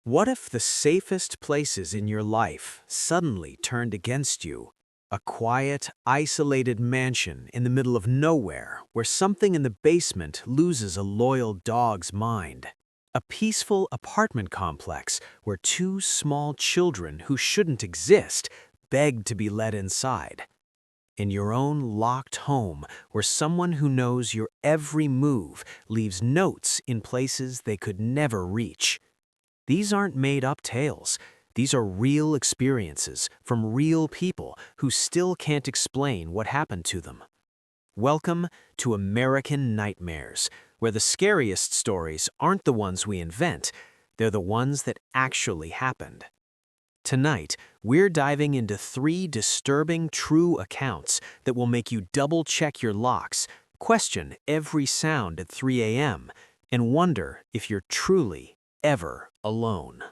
What if the safest places in your life suddenly turned against you? A quiet, isolated mansion in the middle of nowhere where something in the basement loses a loyal dog's mind. A peaceful apartment complex where two small children who shouldn't exist beg to be let inside. In your own locked home where someone who knows your every move leaves notes in places they could never reach. These aren't made-up tales. These are real experiences from real people who still can't explain what happened to them. Welcome to American Nightmares, where the scariest stories aren't the ones we invent, they're the ones that actually happened. Tonight, we're diving into 3 disturbing true accounts that will make you double-check your locks, question every sound at 3 a.m., and wonder if you're truly ever alone.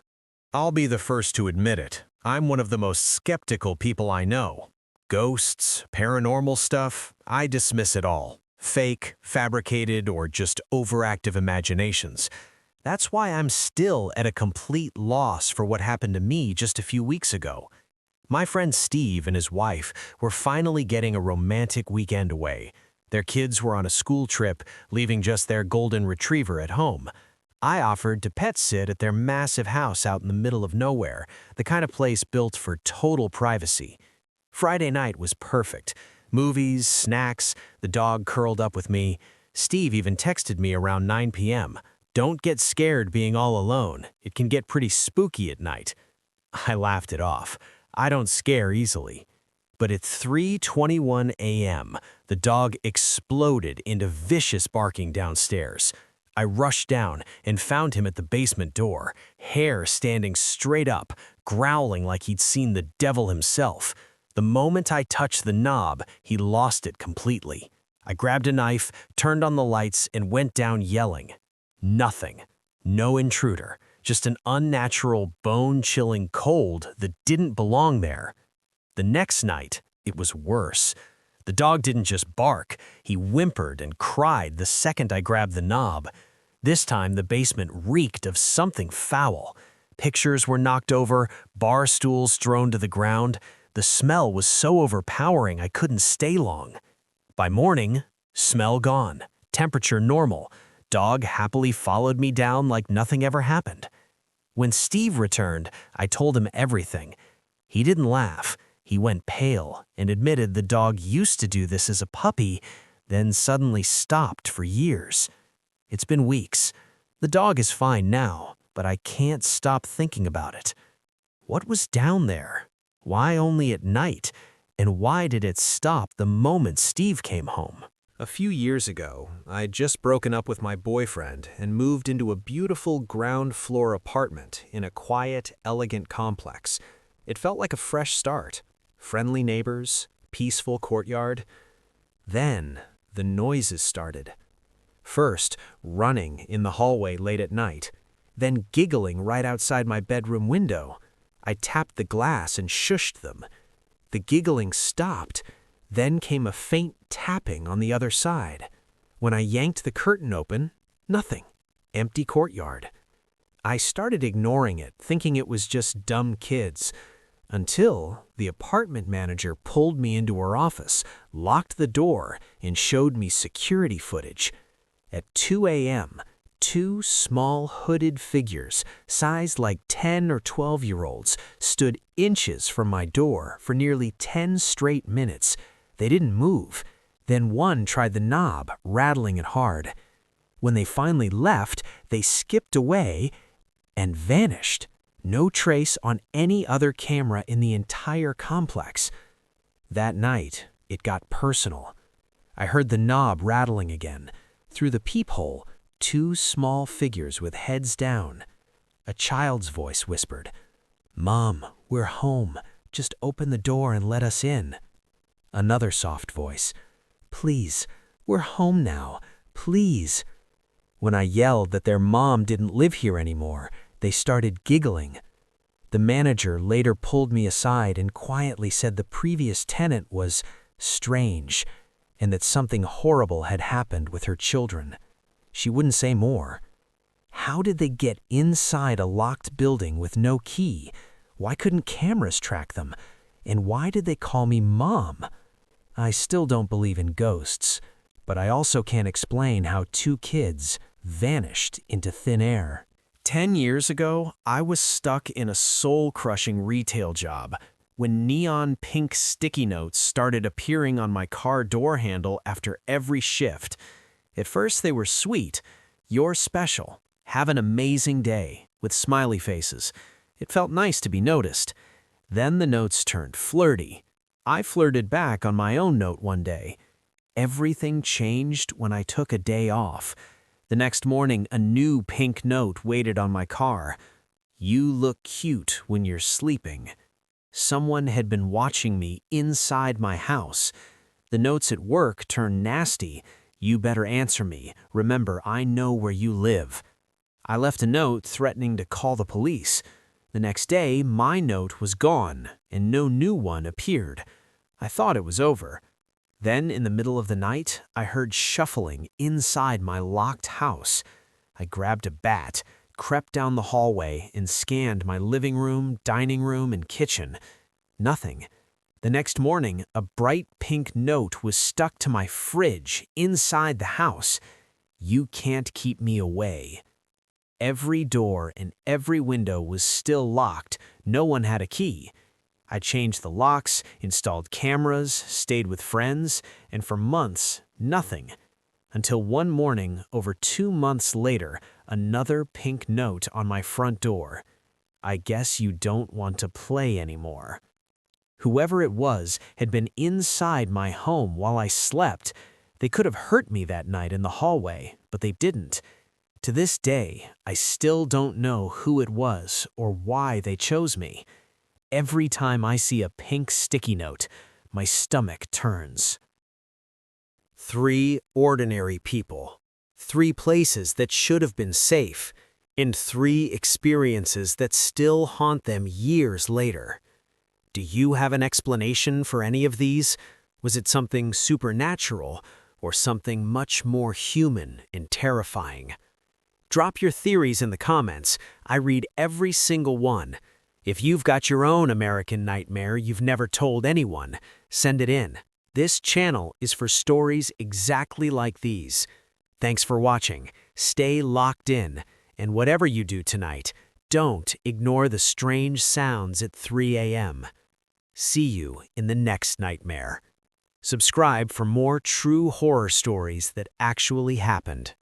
I'll be the first to admit it. I'm one of the most skeptical people I know. Ghosts, paranormal stuff, I dismiss it all. Fake, fabricated, or just overactive imaginations. That's why I'm still at a complete loss for what happened to me just a few weeks ago. My friend Steve and his wife were finally getting a romantic weekend away. Their kids were on a school trip, leaving just their golden retriever at home. I offered to pet sit at their massive house out in the middle of nowhere, the kind of place built for total privacy. Friday night was perfect. Movies, snacks, the dog curled up with me. Steve even texted me around 9 p.m. "Don't get scared being all alone. It can get pretty spooky at night." I laughed it off. I don't scare easily. But at 3:21 a.m., the dog exploded into vicious barking downstairs. I rushed down and found him at the basement door, hair standing straight up, growling like he'd seen the devil himself. The moment I touched the knob, he lost it completely. I grabbed a knife, turned on the lights, and went down yelling. Nothing. No intruder. Just an unnatural, bone-chilling cold that didn't belong there. The next night, it was worse. The dog didn't just bark, he whimpered and cried the second I grabbed the knob. This time, the basement reeked of something foul. Pictures were knocked over, bar stools thrown to the ground. The smell was so overpowering I couldn't stay long. By morning, smell gone, temperature normal. Dog happily followed me down like nothing ever happened. When Steve returned, I told him everything. He didn't laugh. He went pale and admitted the dog used to do this as a puppy, then suddenly stopped for years. It's been weeks. The dog is fine now, but I can't stop thinking about it. What was down there? Why only at night? And why did it stop the moment Steve came home? A few years ago, I'd just broken up with my boyfriend and moved into a beautiful ground-floor apartment in a quiet, elegant complex. It felt like a fresh start. Friendly neighbors, peaceful courtyard. Then, the noises started. First, running in the hallway late at night, then giggling right outside my bedroom window. I tapped the glass and shushed them. The giggling stopped. Then came a faint tapping on the other side. When I yanked the curtain open, nothing. Empty courtyard. I started ignoring it, thinking it was just dumb kids, until the apartment manager pulled me into her office, locked the door, and showed me security footage. At 2 a.m., 2 small hooded figures, sized like 10 or 12-year-olds, stood inches from my door for nearly 10 straight minutes. They didn't move. Then one tried the knob, rattling it hard. When they finally left, they skipped away and vanished. No trace on any other camera in the entire complex. That night, it got personal. I heard the knob rattling again. Through the peephole, 2 small figures with heads down. A child's voice whispered, "Mom, we're home. Just open the door and let us in." Another soft voice, "Please, we're home now. Please." When I yelled that their mom didn't live here anymore, they started giggling. The manager later pulled me aside and quietly said the previous tenant was strange and that something horrible had happened with her children. She wouldn't say more. How did they get inside a locked building with no key? Why couldn't cameras track them? And why did they call me Mom? I still don't believe in ghosts, but I also can't explain how 2 kids vanished into thin air. 10 years ago, I was stuck in a soul-crushing retail job when neon pink sticky notes started appearing on my car door handle after every shift. At first they were sweet. "You're special. Have an amazing day," with smiley faces. It felt nice to be noticed. Then the notes turned flirty. I flirted back on my own note one day. Everything changed when I took a day off. The next morning, a new pink note waited on my car. "You look cute when you're sleeping." Someone had been watching me inside my house. The notes at work turned nasty. "You better answer me. Remember, I know where you live." I left a note threatening to call the police. The next day, my note was gone, and no new one appeared. I thought it was over. Then, in the middle of the night, I heard shuffling inside my locked house. I grabbed a bat, crept down the hallway, and scanned my living room, dining room, and kitchen. Nothing. The next morning, a bright pink note was stuck to my fridge inside the house. "You can't keep me away." Every door and every window was still locked. No one had a key. I changed the locks, installed cameras, stayed with friends, and for months, nothing. Until one morning, over 2 months later, another pink note on my front door. "I guess you don't want to play anymore." Whoever it was had been inside my home while I slept. They could have hurt me that night in the hallway, but they didn't. To this day, I still don't know who it was or why they chose me. Every time I see a pink sticky note, my stomach turns. 3 ordinary people, 3 places that should have been safe, and 3 experiences that still haunt them years later. Do you have an explanation for any of these? Was it something supernatural or something much more human and terrifying? Drop your theories in the comments. I read every single one. If you've got your own American nightmare you've never told anyone, send it in. This channel is for stories exactly like these. Thanks for watching. Stay locked in, and whatever you do tonight, don't ignore the strange sounds at 3 a.m. See you in the next nightmare. Subscribe for more true horror stories that actually happened.